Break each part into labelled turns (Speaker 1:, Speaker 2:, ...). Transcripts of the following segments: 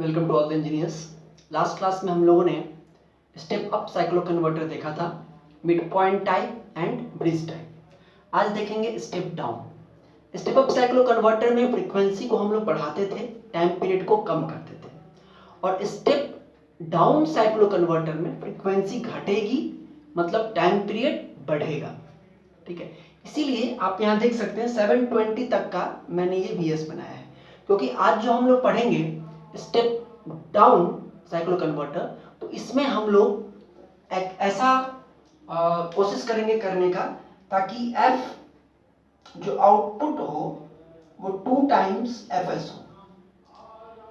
Speaker 1: Welcome to all the engineers. Last class में हम लोगों ने स्टेप अप साइक्लो कन्वर्टर देखा था, mid point type and bridge type. आज देखेंगे step down. Step up cyclo converter में फ्रीक्वेंसी को हम लोग बढ़ाते थे, टाइम पीरियड को कम करते थे, और स्टेप डाउन साइक्लो कन्वर्टर में फ्रीक्वेंसी घटेगी, मतलब टाइम पीरियड बढ़ेगा। ठीक है, इसीलिए आप यहाँ देख सकते हैं 720 तक का मैंने ये VS बनाया है, क्योंकि आज जो हम लोग पढ़ेंगे स्टेप डाउन साइक्लो कन्वर्टर, तो इसमें हम लोग एक ऐसा कोशिश करेंगे करने का ताकि F जो आउटपुट हो वो 2 टाइम्स FS हो,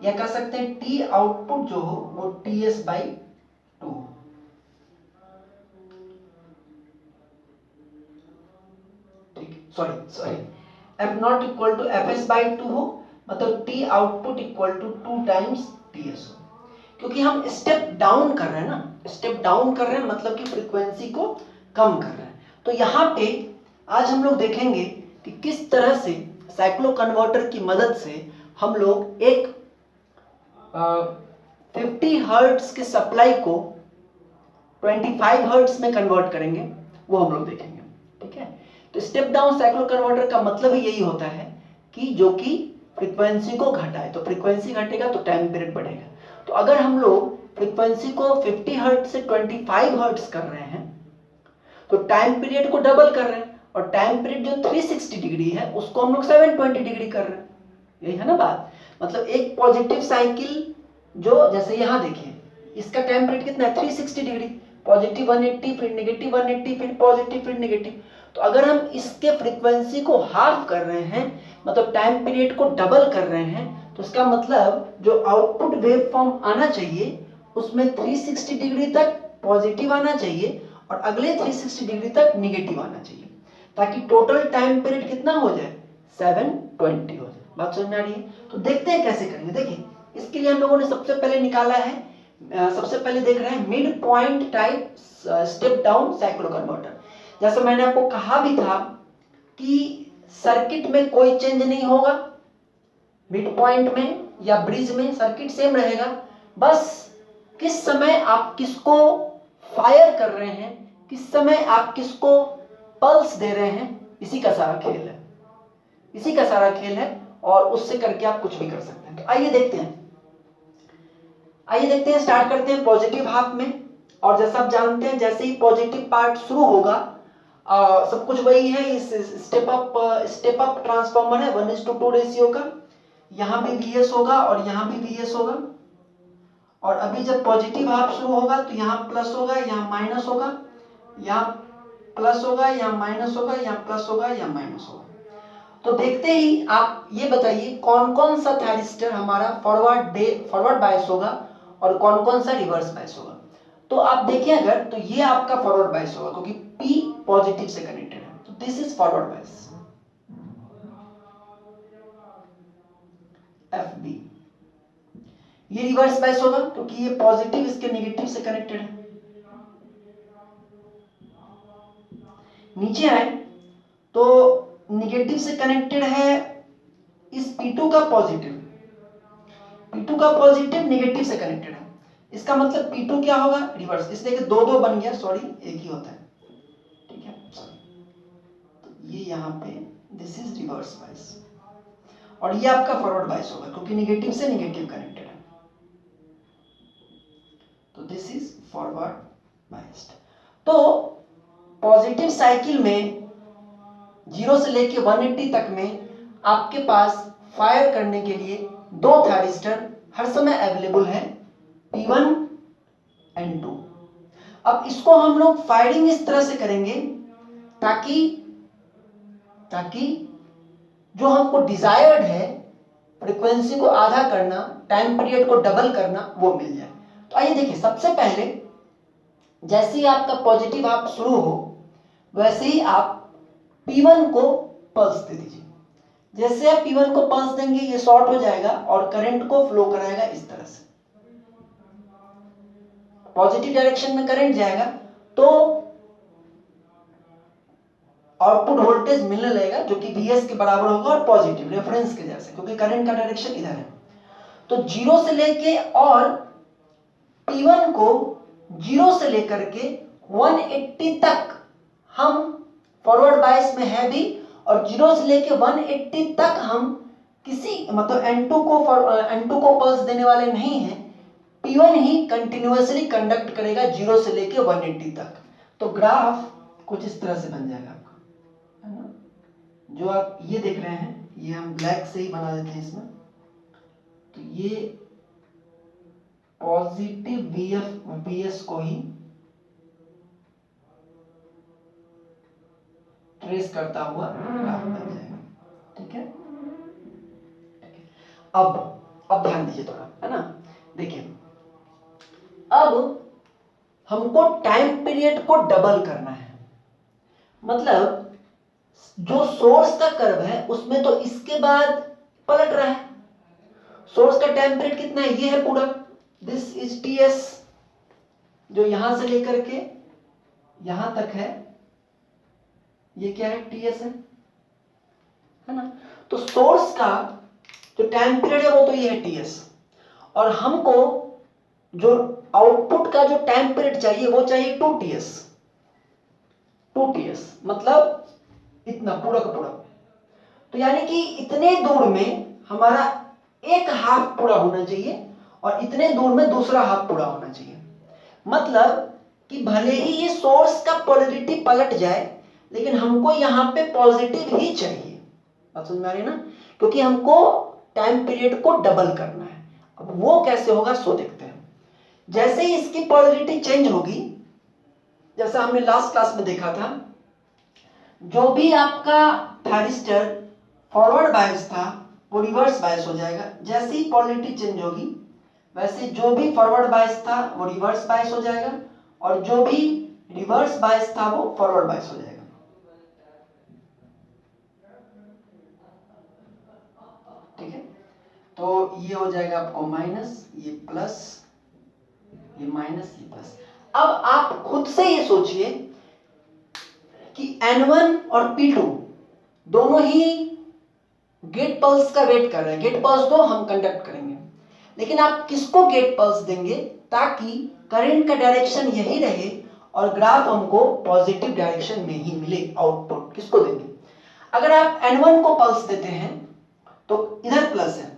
Speaker 1: या कह सकते हैं T आउटपुट जो हो वो TS/2 हो। Sorry F not equal to FS/2 हो, मतलब T output equal to 2 times TS हो, क्योंकि हम स्टेप डाउन कर रहे हैं ना, स्टेप डाउन कर रहे हैं मतलब कि फ्रीक्वेंसी को कम कर रहे हैं। तो यहाँ पे आज हम लोग देखेंगे कि किस तरह से साइक्लो कन्वर्टर की मदद से हम लोग एक 50 हर्ट्ज के सप्लाई को 25 हर्ट्ज में कन्वर्ट करेंगे, वो हम लोग देखेंगे। ठीक है, तो स्टेप डाउन साइक्लो कन्वर्टर का मतलब ही यही होता है कि जो कि फ्रीक्वेंसी को घटाए, तो फ्रीक्वेंसी घटेगा तो टाइम पीरियड बढ़ेगा। तो अगर हम लोग फ्रीक्वेंसी को 50 हर्ट्ज से 25 हर्ट्ज कर रहे हैं तो टाइम पीरियड को डबल कर रहे हैं, और टाइम पीरियड जो 360 डिग्री है उसको हम लोग 720 डिग्री कर रहे हैं। यही है ना बात, मतलब एक पॉजिटिव साइकिल जो जैसे यहाँ देखिए इसका टाइम पीरियड कितना है 360 डिग्री, पॉजिटिव 180 फिर नेगेटिव 180 फिर पॉजिटिव फिर नेगेटिव। तो अगर हम इसके फ्रीक्वेंसी को हाफ कर रहे हैं, मतलब टाइम पीरियड को डबल कर रहे हैं, तो इसका मतलब जो आउटपुट वेव फॉर्म आना चाहिए उसमें 360 डिग्री तक पॉजिटिव आना चाहिए और अगले 360 डिग्री तक निगेटिव आना चाहिए, ताकि टोटल टाइम पीरियड कितना हो जाए 720 हो जाए। बात समझ में आ रही है? तो देखते हैं कैसे करेंगे। देखिए, इसके लिए हम लोगों ने सबसे पहले निकाला है, सबसे पहले देख रहे हैं mid point type step down cyclo converter. जैसे मैंने आपको कहा भी था कि सर्किट में कोई चेंज नहीं होगा, मिड पॉइंट में या ब्रिज में सर्किट सेम रहेगा, बस किस समय आप किसको फायर कर रहे हैं, किस समय आप किसको पल्स दे रहे हैं, इसी का सारा खेल है, इसी का सारा खेल है, और उससे करके आप कुछ भी कर सकते हैं। तो आइए देखते हैं, स्टार्ट करते हैं पॉजिटिव हाफ में। और जैसा आप जानते हैं जैसे ही पॉजिटिव पार्ट शुरू होगा सब कुछ वही है, इस स्टेप अप ट्रांसफार्मर है 1:2 रेशियो का, यहाँ भी VS होगा और यहाँ भी VS होगा। और अभी जब पॉजिटिव हाफ शुरू होगा तो यहाँ प्लस होगा, यहाँ माइनस होगा, यहाँ प्लस होगा, यहाँ माइनस होगा, यहाँ प्लस होगा, यहाँ माइनस होगा। तो देखते ही आप ये बताइए कौन कौन सा थायरिस्टर हमारा फॉरवर्ड बायस होगा और कौन कौन सा रिवर्स बायस होगा। तो आप देखिए अगर, तो ये आपका फॉरवर्ड बायस होगा क्योंकि P पॉजिटिव से कनेक्टेड है, तो this is forward bias. FB ये रिवर्स बायस होगा क्योंकि ये पॉजिटिव इसके नेगेटिव से कनेक्टेड है। नीचे आए तो नेगेटिव से कनेक्टेड है इस P2 का पॉजिटिव, P2 का पॉजिटिव नेगेटिव से कनेक्टेड है, इसका मतलब P2 क्या होगा रिवर्स, इसलिए कि 2-2 बन गया, सॉरी एक ही होता है। ठीक है, सॉरी, तो ये यहाँ पे दिस इज रिवर्स बायस, और ये आपका फॉरवर्ड बायस होगा क्योंकि नेगेटिव से नेगेटिव कनेक्टेड है, तो दिस इज फॉरवर्ड बायस्ड। तो पॉजिटिव साइकिल में 0 से लेके 180 तक में आपके पास फायर करने के लिए 2 थायरिस्टर हर समय अवेलेबल है, P1 and 2। अब इसको हम लोग फायरिंग इस तरह से करेंगे ताकि जो हमको डिजायर्ड है फ्रीक्वेंसी को आधा करना, टाइम पीरियड को डबल करना, वो मिल जाए। तो आइए देखिए, सबसे पहले जैसे ही आपका पॉजिटिव हाफ शुरू हो वैसे ही आप P1 को पल्स दे दीजिए। जैसे आप P1 को पल्स देंगे ये शॉर्ट हो जाएगा और करंट को फ्लो कराएगा इस तरह से, पॉजिटिव डायरेक्शन में करंट जाएगा तो आउटपुट वोल्टेज मिलने लगेगा जो कि VS के बराबर होगा और पॉजिटिव रेफरेंस के जैसे, क्योंकि करंट का डायरेक्शन इधर है। तो 0 से लेके और P1 को 0 से लेकर के 180 तक हम फॉरवर्ड बायस में है भी, और 0 से लेके 180 तक हम किसी मतलब N2 को पल्स देने वाले नहीं हैं। P1 ही कंटिन्यूअसली कंडक्ट करेगा 0 से लेके 180 तक। तो ग्राफ कुछ इस तरह से बन जाएगा आपका, है ना। जो आप ये देख रहे हैं ये हम ब्लैक से ही बना देते हैं इसमें। तो ये पॉजिटिव VS को ही ट्रेस करता हुआ ग्राफ बन जाएगा, ठीक है। अब ध्यान दीजिए थोड़ा, है ना। देखिए अब हमको टाइम पीरियड को डबल करना है। मतलब जो सोर्स का कर्व है उसमें तो इसके बाद पलट रहा है। सोर्स का टाइम पीरियड कितना है, ये है पूरा, दिस इज TS, जो यहां से लेकर के यहां तक है, ये क्या है, TS है ना। तो सोर्स का जो टाइम पीरियड है वो तो ये है TS, और हमको जो आउटपुट का जो टाइम पीरियड चाहिए वो चाहिए 2TS। मतलब इतना पूरा का पूरा। तो यानी कि इतने दूर में हमारा एक हाफ पूरा होना चाहिए और इतने दूर में दूसरा हाफ पूरा होना चाहिए। मतलब कि भले ही ये सोर्स का पोलैरिटी पलट जाए लेकिन हमको यहाँ पे पॉजिटिव ही चाहिए। बात समझ में आ रही है ना, क्योंकि हमको टाइम पीरियड को डबल करना है। अब वो कैसे होगा सो देखते हैं। जैसे ही इसकी पोलैरिटी चेंज होगी, जैसा हमने लास्ट क्लास में देखा था, जो भी आपका थायरिस्टर फॉरवर्ड बायस था वो रिवर्स बायस हो जाएगा। जैसे ही पोलैरिटी चेंज होगी वैसे जो भी फॉरवर्ड बायस था वो रिवर्स बायस हो जाएगा, और जो भी रिवर्स बायस था वो फॉरवर्ड बायस हो जाएगा। ठीक है, तो ये हो जाएगा आपको माइनस, ये प्लस, ये माइनस, ये प्लस। अब आप खुद से ये सोचिए कि N1 और P2 दोनों ही गेट पल्स का वेट कर रहे हैं। गेट पल्स दो, हम कंडक्ट करेंगे, लेकिन आप किसको गेट पल्स देंगे ताकि करंट का डायरेक्शन यही रहे और ग्राफ हमको पॉजिटिव डायरेक्शन में ही मिले। आउटपुट किसको देंगे? अगर आप N1 को पल्स देते हैं तो इधर प्लस है,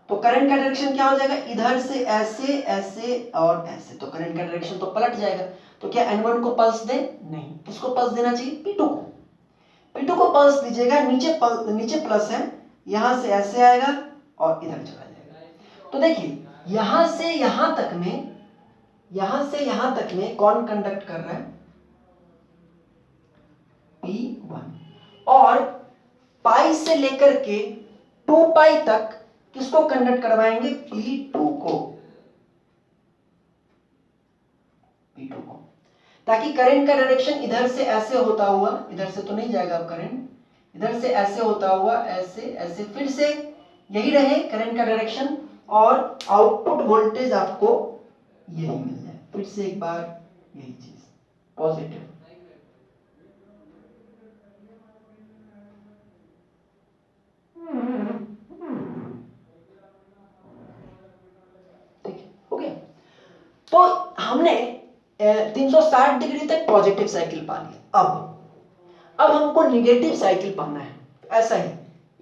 Speaker 1: तो करंट का डायरेक्शन क्या हो जाएगा, इधर से ऐसे, ऐसे और ऐसे, तो करंट का डायरेक्शन तो पलट जाएगा। तो क्या N1 को पल्स दे? नहीं। किसको पल्स देना चाहिए? P2 को। P2 को पल्स दीजिएगा, नीचे प्लस है, यहां से ऐसे आएगा और इधर चला जाएगा। तो देखिए यहां से यहां तक में कौन कंडक्ट कर रहा है? P1। और पाई से लेकर के 2 पाई तक किसको कंडक्ट करवाएंगे? P2 को, ताकि करंट का डायरेक्शन इधर से ऐसे होता हुआ, इधर से तो नहीं जाएगा अब करंट, इधर से ऐसे होता हुआ ऐसे ऐसे फिर से यही रहे करंट का डायरेक्शन, और आउटपुट वोल्टेज आपको यही मिल जाए। फिर से एक बार यही चीज पॉजिटिव। ठीक है, हो गया। तो हमने 360 डिग्री तक पॉजिटिव साइकिल पा लिया। अब हमको निगेटिव साइकिल पाना है। ऐसा ही,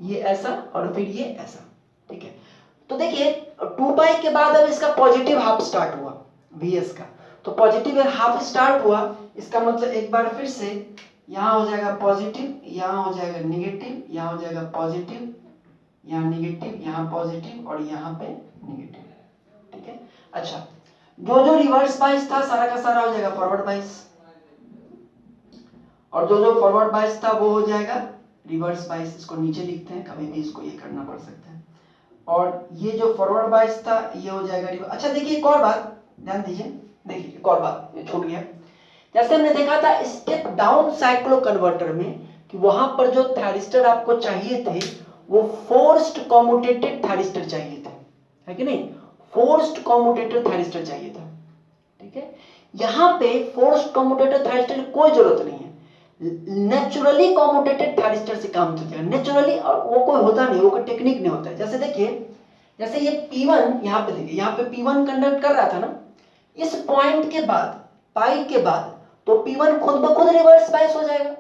Speaker 1: ये ऐसा और फिर ये ऐसा। ठीक है, तो देखिए 2 पाई के बाद अब इसका पॉजिटिव हाफ स्टार्ट हुआ VS का, तो पॉजिटिव हाफ स्टार्ट हुआ, इसका मतलब एक बार फिर से यहाँ हो जाएगा पॉजिटिव, यहाँ हो जाएगा निगेटिव, यहाँ हो जाएगा पॉजिटिव, यहाँ निगेटिव, यहाँ पॉजिटिव और यहाँ पे निगेटिव। ठीक है, अच्छा जो रिवर्स बायस था सारा का सारा हो जाएगा फॉरवर्ड बायस, और जो फॉरवर्ड बायस था वो हो जाएगा रिवर्स बायस। इसको नीचे लिखते हैं, कभी भी इसको ये करना पड़ सकता है। और ये जो फॉरवर्ड बायस था ये हो जाएगा रिवर्स। अच्छा देखिए एक और बात ध्यान दीजिए, देखिए एक और बात ये छूट गया। जैसे हमने देखा था स्टेप डाउन साइक्लो कन्वर्टर में कि वहां पर जो थायरिस्टर आपको चाहिए थे वो फोर्स्ड कम्यूटेटेड थायरिस्टर चाहिए थे, है कि नहीं? फोर्स्ड कम्यूटेटेड थायरिस्टर चाहिए था। ठीक है, यहां पे फोर्स्ड कम्यूटेटेड थायरिस्टर की कोई जरूरत नहीं है। नेचुरली कम्यूटेटेड थायरिस्टर से काम चल जाएगा। नेचुरली, और वो कोई होता नहीं, वो कोई टेक्निक नहीं होता है। जैसे देखिए जैसे ये P1 यहाँ पे देखिए, यहाँ पे P1 कंडक्ट कर रहा था ना, इस पॉइंट के बाद पाई के बाद तो P1 खुद ब खुद रिवर्स बायस हो जाएगा।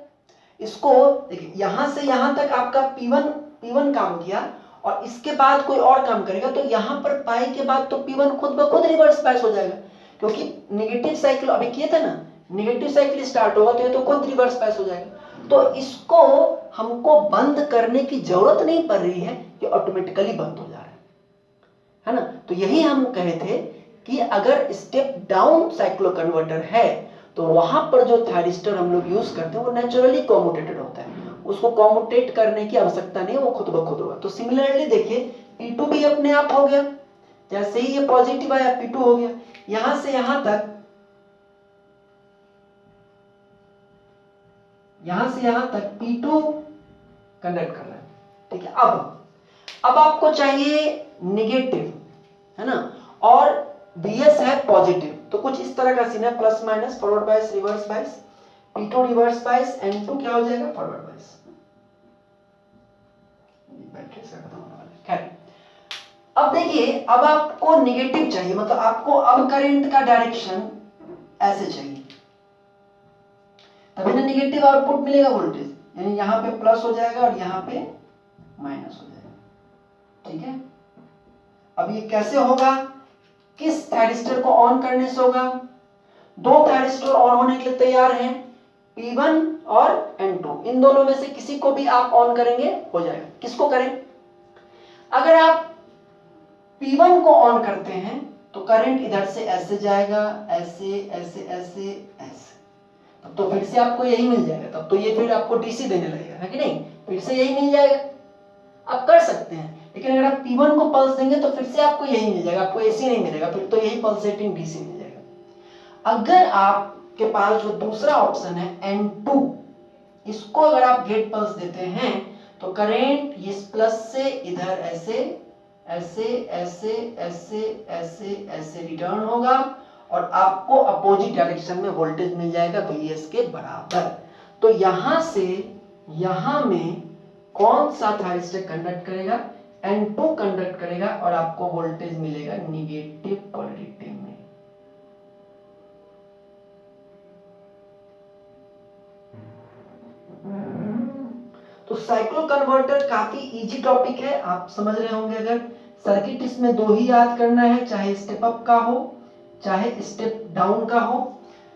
Speaker 1: इसको देखिए, यहां से यहां तक आपका P1 काम किया और इसके बाद कोई और काम करेगा तो यहां पर पाई के बाद तो P1 खुद ब खुद रिवर्स बायस हो जाएगा, क्योंकि नेगेटिव साइकिल अभी किए थे ना, नेगेटिव साइकिल स्टार्ट होगा तो ये तो खुद रिवर्स बायस हो जाएगा। तो इसको हमको बंद करने की जरूरत नहीं पड़ रही है, ये ऑटोमेटिकली बंद हो जा रहा है ना। तो यही हम कहे थे कि अगर स्टेप डाउन साइक्लो कन्वर्टर है तो वहां पर जो थायरिस्टर हम लोग यूज करते हैं वो नेचुरली कॉम्यूटेटेड होता है, उसको कॉम्यूटेट करने की आवश्यकता नहीं है, वो खुद ब खुद होगा। तो सिमिलरली देखिए P2 भी अपने आप हो गया, जैसे ही ये पॉजिटिव आया P2 हो गया, यहां से यहां तक, यहां से यहां तक P2 कंडक्ट कर रहा है, ठीक है। अब आपको चाहिए नेगेटिव, है ना, और Vs है पॉजिटिव, तो कुछ इस तरह का सीन है, plus minus, forward bias, reverse bias, P2 reverse bias, N2 क्या हो जाएगा, फॉरवर्ड बायस। बैटरी से खत्म होने वाला है, खैर। अब देखिए, अब आपको नेगेटिव चाहिए, मतलब आपको अब करंट का डायरेक्शन ऐसे चाहिए, तभी ना नेगेटिव आउटपुट मिलेगा वोल्टेज, यानी यहां पे प्लस हो जाएगा और यहां पे माइनस हो जाएगा, ठीक है। अब ये कैसे होगा, किस थायरिस्टर को ऑन करने से होगा, दो थायरिस्टर ऑन होने के लिए तैयार हैं, P1 और N2, इन दोनों में से किसी को भी आप ऑन करेंगे हो जाएगा। किसको करें, अगर आप P1 को ऑन करते हैं तो करंट इधर से ऐसे जाएगा, ऐसे ऐसे ऐसे ऐसे, तब तो फिर से आपको यही मिल जाएगा, तब तो ये फिर आपको डीसी देने लगेगा, है कि नहीं, फिर से यही मिल जाएगा। आप कर सकते हैं, लेकिन अगर आप P1 को पल्स देंगे तो फिर से आपको यही मिल जाएगा, आपको एसी नहीं मिलेगा, फिर तो यही पल्सेटिंग डीसी मिल जाएगा। अगर आपके पास जो दूसरा ऑप्शन है N2, इसको अगर आप गेट पल्स देते हैं तो करंट इस प्लस से इधर ऐसे ऐसे ऐसे ऐसे ऐसे ऐसे रिटर्न होगा और आपको अपोजिट डायरेक्शन में वोल्टेज मिल जाएगा Vs के बराबर। तो यहां से यहां में कौन सा थायरिस्टर कंडक्ट करेगा, N2 कंडक्ट करेगा और आपको वोल्टेज मिलेगा निगेटिव पोलैरिटी में। तो साइक्लो कन्वर्टर काफी इजी टॉपिक है, आप समझ रहे होंगे। अगर सर्किट इसमें दो ही याद करना है, चाहे स्टेप अप का हो चाहे स्टेप डाउन का हो,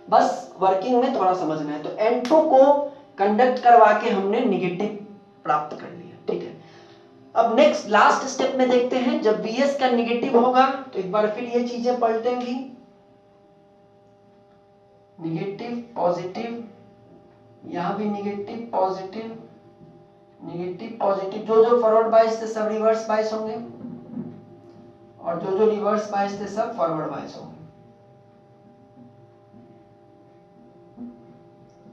Speaker 1: बस वर्किंग में थोड़ा समझना है। तो N2 को कंडक्ट करवा के हमने निगेटिव प्राप्त कर लिया, ठीक है। अब नेक्स्ट लास्ट स्टेप में देखते हैं, जब Vs का निगेटिव होगा तो एक बार फिर ये चीजें पलटेंगी, निगेटिव पॉजिटिव, यहां भी निगेटिव पॉजिटिव निगेटिव पॉजिटिव, जो फॉरवर्ड बायस थे सब रिवर्स बायस होंगे और जो रिवर्स बायस थे सब फॉरवर्ड बायस होंगे,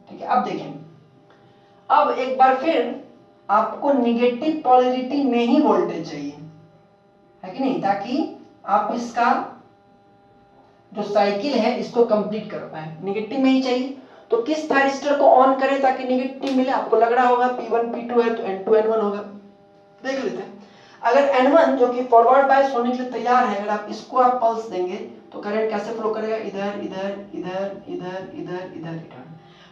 Speaker 1: ठीक है। अब देखें, अब एक बार फिर आपको निगेटिव पोलैरिटी में ही वोल्टेज चाहिए, है कि नहीं, ताकि आप इसका जो साइकिल है इसको कंप्लीट कर पाए, निगेटिव में ही चाहिए। तो किस थायरिस्टर को ऑन करें ताकि निगेटिव मिले, आपको लग रहा होगा P1 P2 है तो N2 N1 होगा। देख लेते हैं, अगर N1 जो कि फॉरवर्ड बायस होने के लिए तैयार है, अगर आप इसको आप पल्स देंगे तो करंट कैसे फ्लो करेगा, इधर इधर इधर इधर इधर इधर रिटर्न।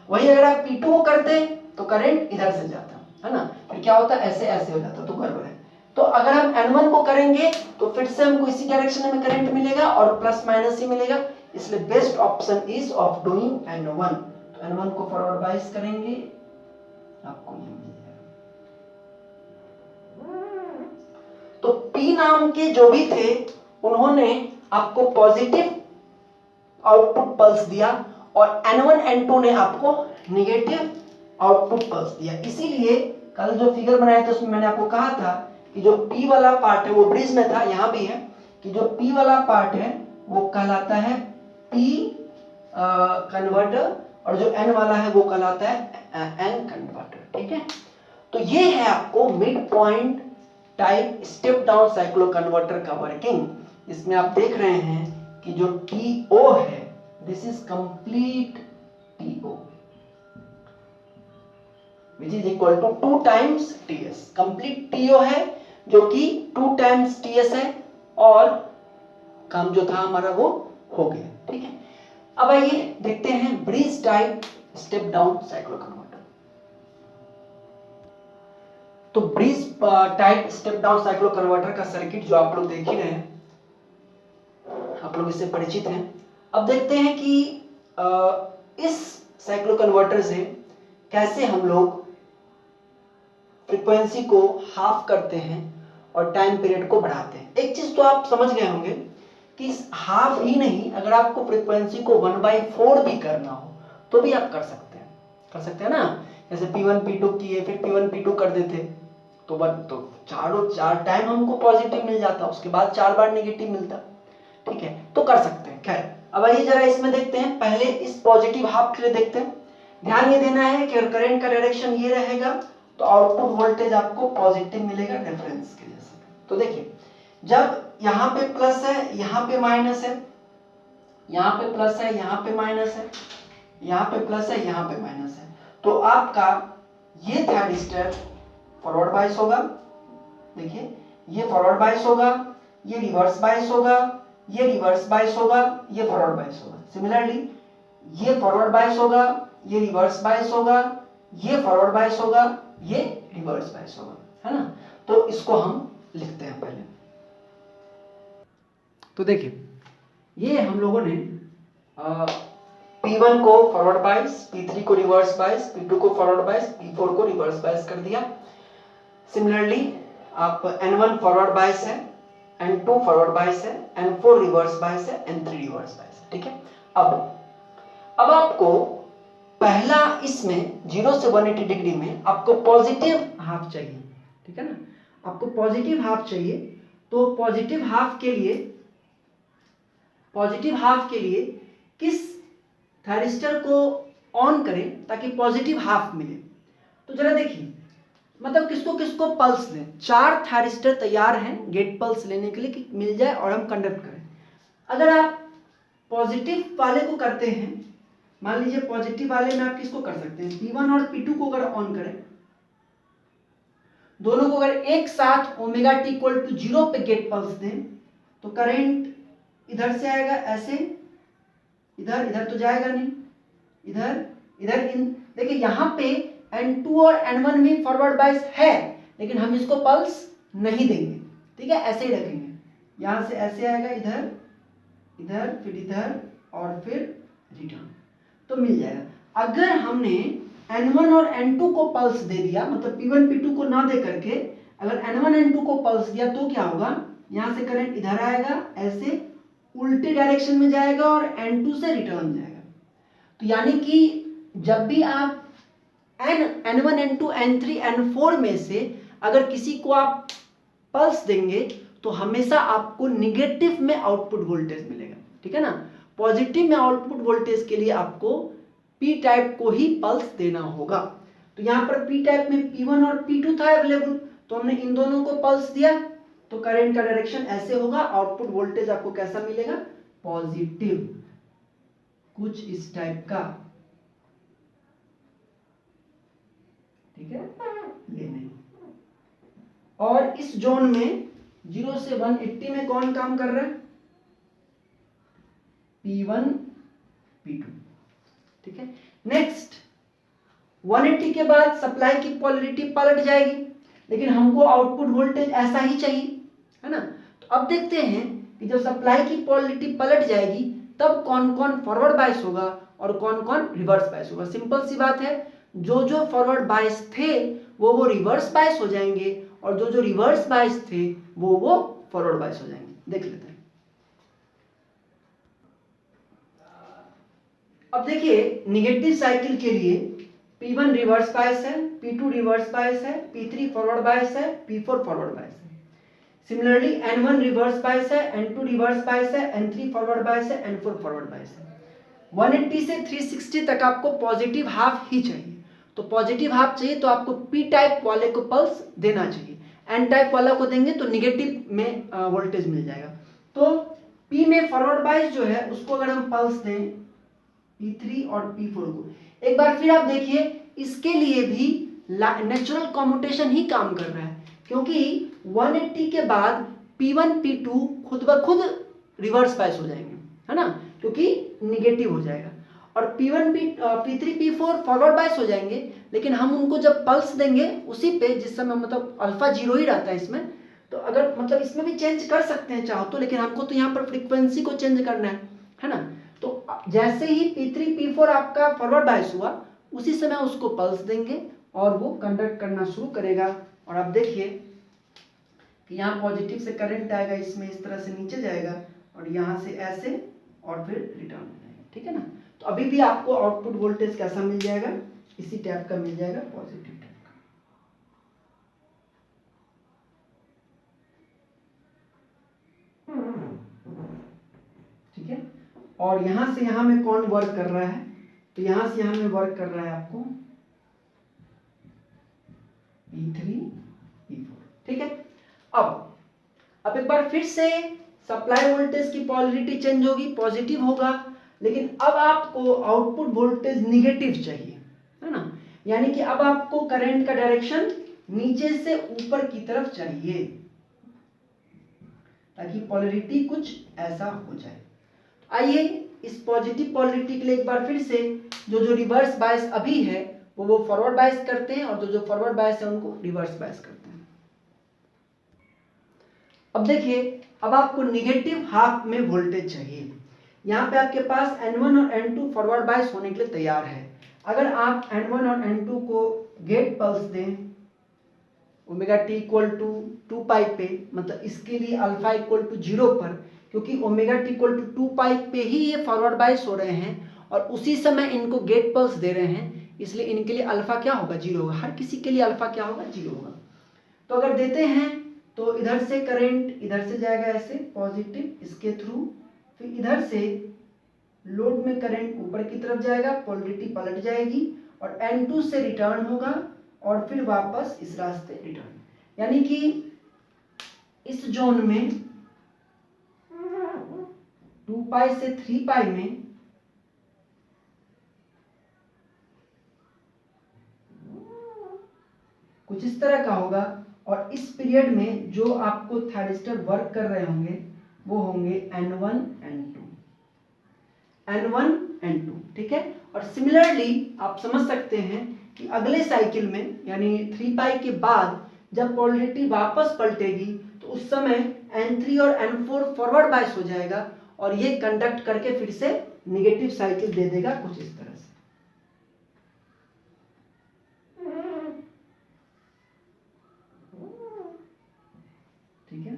Speaker 1: वही अगर आप P2 को करते तो करंट इधर से जाता, है ना, फिर क्या होता, ऐसे ऐसे हो जाता, तो गड़बड़ है। तो अगर हम N1 को करेंगे तो फिर से हमको इसी डायरेक्शन में करंट मिलेगा और प्लस माइनस ही मिलेगा, इसलिए best option is of doing N1। तो N1 को फॉरवर्ड बायस करेंगे, आपको ये मिल जाएगा। तो P नाम के जो भी थे उन्होंने आपको पॉजिटिव आउटपुट पल्स दिया और N1 N2 ने आपको नेगेटिव आउटपुट पल्स दिया। इसीलिए कल जो फिगर बनाया था उसमें मैंने आपको कहा था कि जो P वाला पार्ट है वो ब्रिज में था, यहां भी है कि जो P वाला पार्ट है वो कहलाता है P कन्वर्टर और जो N वाला है वो कहलाता है N कन्वर्टर, ठीक है। तो ये है आपको mid point type step down cycloconverter का वर्किंग। इसमें आप देख रहे हैं कि जो TO है this is complete TO which is equal to 2 times TS। Complete TO है जो कि 2 times TS है, और काम जो था हमारा वो हो गया। ठीक है, अब आइए देखते हैं bridge type step down cycloconverter. तो bridge type step down cycloconverter का सर्किट जो आप लोग देख ही रहे हैं, आप लोग इससे परिचित हैं। अब देखते हैं कि इस साइक्लो कन्वर्टर से कैसे हम लोग फ्रीक्वेंसी को हाफ करते हैं और टाइम पीरियड को बढ़ाते हैं। एक चीज तो आप समझ गए होंगे कि हाफ ही नहीं, अगर आपको फ्रीक्वेंसी को 1/4 भी करना हो तो भी आप कर सकते हैं ना। जैसे P1 P2 किए, फिर P1 P2 कर देते तो चार टाइम हमको पॉजिटिव मिल जाता, उसके बाद 4 बार नेगेटिव मिलता। ठीक है, तो कर सकते हैं। खैर, अब आइए जरा इसमें देखते हैं। पहले इस पॉजिटिव हाफ के लिए देखते हैं। ध्यान ये देना है कि करंट का डायरेक्शन ये रहेगा तो आउटपुट वोल्टेज आपको पॉजिटिव मिलेगा रेफरेंस के जैसे। तो देखिए, जब यहाँ पे प्लस है, यहाँ पे माइनस है, यहाँ पे प्लस है, यहाँ पे माइनस है, यहाँ पे प्लस है, यहाँ पे माइनस है, तो आपका ये थायरिस्टर फॉरवर्ड बायस होगा। देखिए, ये फॉरवर्ड बायस होगा, ये रिवर्स बायस होगा, ये रिवर्स बायस होगा, ये फॉरवर्ड बायस होगा। सिमिलरली ये फॉरवर्ड बायस होगा, ये रिवर्स बायस होगा, ये फॉरवर्ड बायस होगा, ये रिवर्स बायस होगा, है ना। तो इसको हम लिखते हैं पहले। तो देखिए, ये हम लोगों ने P1 को फॉरवर्ड बायस, P3 को रिवर्स बायस, P2 को फॉरवर्ड बायस, P4 को रिवर्स बायस कर दिया। सिमिलरली आप N1 फॉरवर्ड बायस है, N2 फॉरवर्ड बायस है, N4 रिवर्स बायस है, N3 रिवर्स बायस है। ठीक है, अब आपको पहला इसमें 0 से 180 डिग्री में आपको पॉजिटिव हाफ चाहिए। ठीक है ना, आपको पॉजिटिव हाफ चाहिए। तो पॉजिटिव हाफ के लिए किस थायरिस्टर को ऑन करें ताकि पॉजिटिव हाफ मिले। तो जरा देखिए, मतलब किसको किसको पल्स दें। 4 थायरिस्टर तैयार हैं गेट पल्स लेने के लिए कि मिल जाए और हम कंडक्ट करें। अगर आप पॉजिटिव वाले को करते हैं, मान लीजिए पॉजिटिव वाले में आप किसको कर सकते हैं, P1 और P2 को अगर ऑन करें, दोनों को अगर एक साथ ओमेगा टी इक्वल टू 0 पे गेट पल्स दें तो करंट इधर से आएगा ऐसे, इधर तो जाएगा नहीं, इधर इन। देखिए यहाँ पे N2 और N1 में फॉरवर्ड बायस है, लेकिन हम इसको पल्स नहीं देंगे। ठीक है, ऐसे ही रखेंगे। यहाँ से ऐसे आएगा, इधर फिर इधर और फिर रिटर्न, तो मिल जाएगा। अगर हमने N1 और N2 को पल्स दे दिया, मतलब P1 P2 को ना दे करके अगर N1 N2 को पल्स दिया तो क्या होगा, यहाँ से करंट इधर आएगा, ऐसे उल्टे डायरेक्शन में जाएगा और N2 से रिटर्न जाएगा। तो यानी कि जब भी आप N1 N2 N3 N4 में से अगर किसी को आप पल्स देंगे तो हमेशा आपको निगेटिव में आउटपुट वोल्टेज मिलेगा। ठीक है ना, पॉजिटिव में आउटपुट वोल्टेज के लिए आपको P टाइप को ही पल्स देना होगा। तो यहाँ पर P टाइप में P1 और P2 था अवेलेबल, तो हमने इन दोनों को पल्स दिया तो करंट का डायरेक्शन ऐसे होगा, आउटपुट वोल्टेज आपको कैसा मिलेगा, पॉजिटिव, कुछ इस टाइप का। ठीक है, ये नहीं। और इस जोन में 0 से 180 में कौन काम कर रहा है, P1 P2। ठीक है, नेक्स्ट 180 के बाद सप्लाई की पोलैरिटी पलट जाएगी, लेकिन हमको आउटपुट वोल्टेज ऐसा ही चाहिए, है ना। तो अब देखते हैं कि जब सप्लाई की पोलैरिटी पलट जाएगी तब कौन कौन फॉरवर्ड बायस होगा और कौन कौन रिवर्स बायस होगा। सिंपल सी बात है, जो फॉरवर्ड बायस थे वो रिवर्स बायस हो जाएंगे और जो रिवर्स बायस थे वो फॉरवर्ड बायस हो जाएंगे। देख लेते हैं। अब देखिए, निगेटिव साइकिल के लिए P1 रिवर्स बायस है, P2 रिवर्स बायस है, P3 फॉरवर्ड बायस है, P4 फॉरवर्ड बायस है। सिमिलरली N1 रिवर्स बायस है, N2 रिवर्स बायस है, N3 फॉरवर्ड बायस है, N4 फॉरवर्ड बायस है। 180 से 360 तक आपको पॉजिटिव हाफ ही चाहिए। तो पॉजिटिव हाफ चाहिए तो आपको P टाइप वाले को पल्स देना चाहिए, N टाइप वाला को देंगे तो निगेटिव में वोल्टेज मिल जाएगा। तो P में फॉरवर्ड बायस जो है उसको अगर हम पल्स दें P3 और P4 को, एक बार फिर आप देखिए इसके लिए भी नेचुरल कम्यूटेशन ही काम कर रहा है, क्योंकि 180 के बाद P1 P2 खुद ब खुद रिवर्स बायस हो जाएंगे, है ना, क्योंकि निगेटिव हो जाएगा। और P1 P3 P4 forward bias हो जाएंगे, लेकिन हम उनको जब पल्स देंगे उसी पे, जिस समय मतलब अल्फा 0 ही रहता है इसमें, तो अगर मतलब इसमें भी चेंज कर सकते हैं चाहो तो, लेकिन हमको तो यहाँ पर फ्रीक्वेंसी को चेंज करना है ना। तो जैसे ही P3 P4 आपका फॉरवर्ड बायस हुआ, उसी समय उसको पल्स देंगे और वो कंडक्ट करना शुरू करेगा। और आप देखिए कि यहाँ पॉजिटिव से करंट आएगा, इसमें इस तरह से नीचे जाएगा और यहाँ से ऐसे और फिर रिटर्न हो जाएगा, ठीक है ना। तो अभी भी आपको आउटपुट वोल्टेज कैसा मिल जाएगा, इसी टाइप का मिल जाएगा, पॉजिटिव टाइप का। ठीक है। और यहां से यहां में कौन वर्क कर रहा है, तो यहां से यहां में वर्क कर रहा है आपको P3 P4, ठीक है। अब एक बार फिर से सप्लाई वोल्टेज की पोलैरिटी चेंज होगी, पॉजिटिव होगा, लेकिन अब आपको आउटपुट वोल्टेज निगेटिव चाहिए, है ना। यानी कि अब आपको करंट का डायरेक्शन नीचे से ऊपर की तरफ चाहिए, ताकि पोलैरिटी कुछ ऐसा हो जाए। आइए इस पॉजिटिव पोलैरिटी के लिए एक बार फिर से जो रिवर्स बायस अभी है वो फॉरवर्ड बायस करते हैं, और जो फॉरवर्ड बायस है उनको रिवर्स बायस करते हैं। अब देखिए, अब आपको निगेटिव हाफ में वोल्टेज चाहिए। यहाँ पे आपके पास N1 और N2 फॉरवर्ड बायस होने के लिए तैयार है। अगर आप N1 और N2 को गेट पल्स दें ओमेगा टी इक्वल टू 2 पाई पे, मतलब इसके लिए अल्फा इक्वल टू 0 पर, क्योंकि ओमेगा टी इक्वल टू 2 पाई पे ही ये फॉरवर्ड बायस हो रहे हैं और उसी समय इनको गेट पल्स दे रहे हैं, इसलिए इनके लिए अल्फा क्या होगा, 0 होगा। हर किसी के लिए अल्फा क्या होगा, 0 होगा। तो अगर देते हैं तो इधर से करंट इधर से जाएगा ऐसे पॉजिटिव इसके थ्रू, फिर इधर से लोड में करंट ऊपर की तरफ जाएगा, पोलैरिटी पलट जाएगी और N2 से रिटर्न होगा और फिर वापस इस रास्ते रिटर्न। यानी कि इस जोन में 2 पाई से 3 पाई में कुछ इस तरह का होगा, और इस पीरियड में जो आपको थायरिस्टर वर्क कर रहे होंगे वो होंगे N1 N2, ठीक है। और सिमिलरली आप समझ सकते हैं कि अगले साइकिल में यानी 3 पाई के बाद जब पोलैरिटी वापस पलटेगी तो उस समय N3 और N4 फॉरवर्ड बायस हो जाएगा और ये कंडक्ट करके फिर से निगेटिव साइकिल दे देगा कुछ इस तरह से। ठीक है।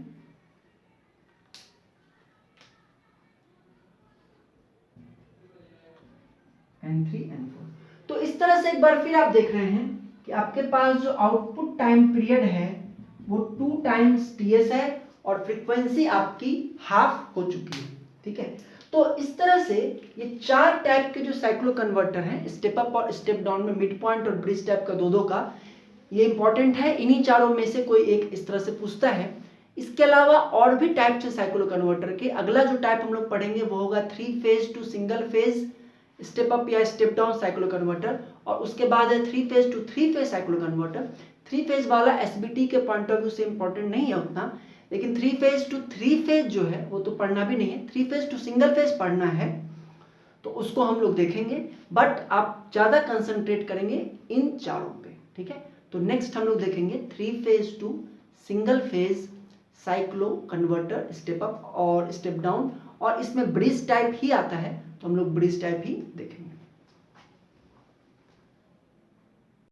Speaker 1: N3 N4। तो इस तरह से एक बार फिर आप देख रहे हैं कि आपके पास जो आउटपुट टाइम पीरियड है वो 2 टाइम्स TS है और फ्रीक्वेंसी आपकी हाफ हो चुकी है, ठीक है। तो इस तरह से ये 4 टाइप के जो साइक्लो कन्वर्टर हैं, स्टेप अप और स्टेप डाउन में मिड पॉइंट और ब्रिज टाइप का दो का, ये इंपॉर्टेंट है। इन्हीं चारों में से कोई एक इस तरह से पूछता है। इसके अलावा और भी टाइप है साइक्लो कन्वर्टर के। अगला जो टाइप हम लोग पढ़ेंगे वो होगा 3 phase two single phase step up या स्टेप डाउन साइक्लो कन्वर्टर, और उसके बाद है 3 phase two 3 phase cyclo converter. 3 phase वाला SBT के पॉइंट ऑफ व्यू से इंपॉर्टेंट नहीं है उतना, लेकिन 3 फेज टू 3 फेज जो है वो तो पढ़ना भी नहीं है। 3 फेज टू सिंगल फेज पढ़ना है तो उसको हम लोग देखेंगे, बट आप ज़्यादा कंसंट्रेट करेंगे इन चारों पे, ठीक है। तो नेक्स्ट हम लोग देखेंगे 3 phase two single phase cyclo converter step up और स्टेप डाउन, और इसमें ब्रिज टाइप ही आता है तो हम लोग ब्रिज टाइप ही देखेंगे।